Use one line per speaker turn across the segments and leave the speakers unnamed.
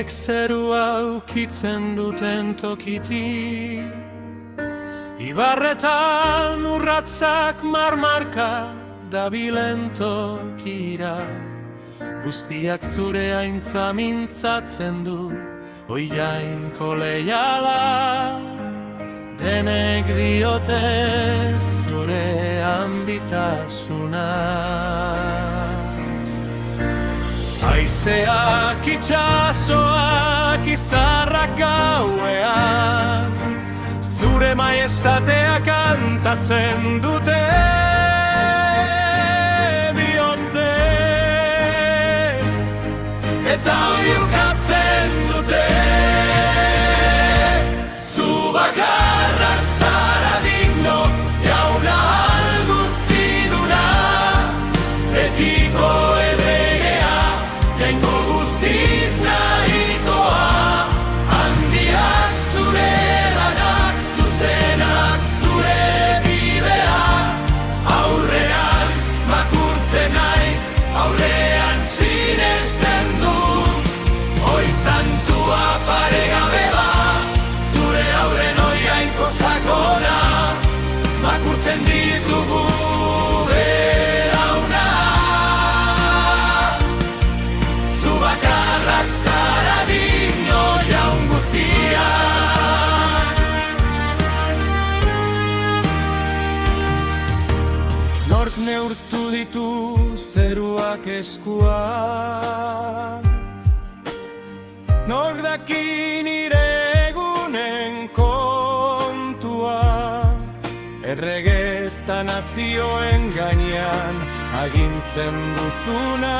horiek zerua ukitzen duten tokitik. Ibarretan urratzak marmarka dabilen tokira, guztiak zure aintza mintzatzen du, oi jainko leiala. Denek diote zure handitasunaz. Haizeak itxasoak izarrak gauean, zure maiestatea kantatzen dute bihotzez, eta oihukatzen dute. Zu bakarrak zara digno, jauna ahal guztiduna, betiko erregea, jainko guztiz nahikoa. Handiak zure lanak, zuzenak zure bideak, aurrean makurtzen naiz, aurrean sinesten dut. Oi santua paregabe bat, zure aurren oi jainko sakona, makurtzen ditugu belaunak. Zu bakarrak zara digno, jaun guztiak. Nork neurtu ditu zeruak eskuak, nork daki nire egunen kontua. Errege eta nazioen gainean agintzen duzuna,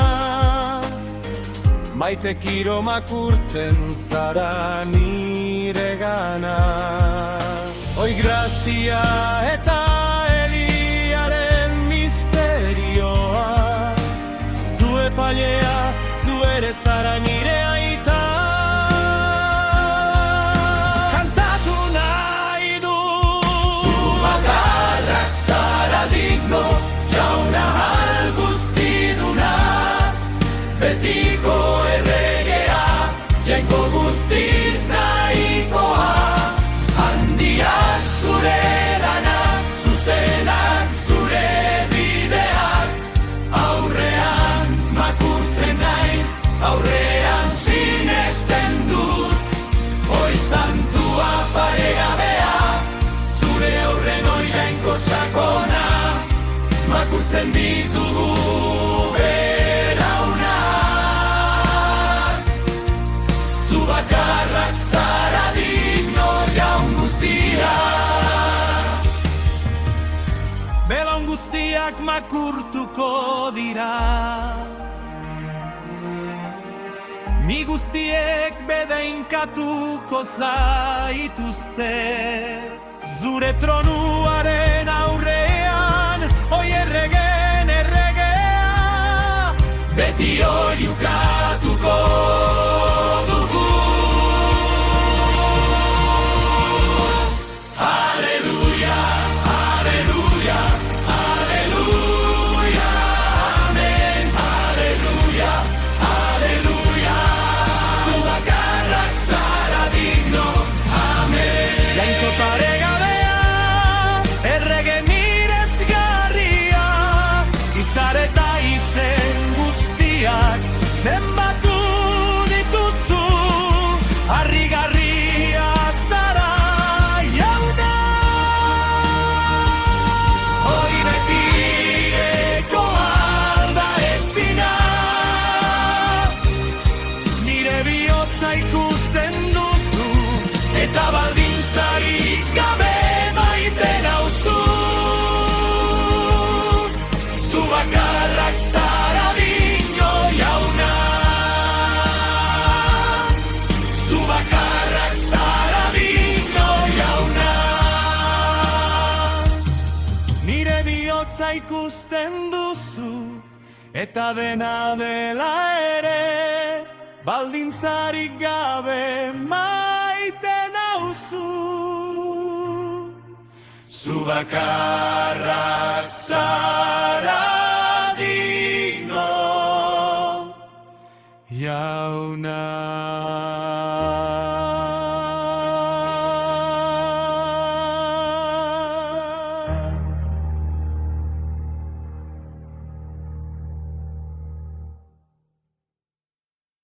maite kiro makurtzen zara nire gana. Oi grazia eta Eliaren misterioa, zu epailea, zu ere zara nire aita. Kantatu nahi du. Zu bakarrak zara digno, jauna ahal guztiduna, betiko erregea, jainko guztiz nahikoa. Handiak zure lanak, zuzenak zure bideak, aurrean makurtzen naiz, aurrean sinesten dut. Oi santua paregabea, zure aurren oi jainko sakona, makurtzen ditugu belaunak. Zu bakarrak zara digno, jaun guztiak. Belaun guztiak makurtuko dira, ni guztiek bedeinkatuko zaituzte. Zure tronuaren aurrean, oi erregen erregea, beti oiukatuko dugu. Aleluia, aleluia, aleluia, amen. Aleluia, aleluia, zu bakarrak zara digno, amen. Jainko paregabea, errege miresgarria, izar eta izen guztiak zenbatu dituzu. Harrigarria zara jauna, hori betireko alda ezina. Nire bihotza ikusten duzu, eta baldintzarik gabe maite nauzu. Zu bakarrak zara digno, jauna. Zu bakarrak zara digno, jauna. Nire bihotza ikusten duzu, eta dena dela ere, baldintzarik gabe maite nauzu. Zu bakarrak zara digno, jauna.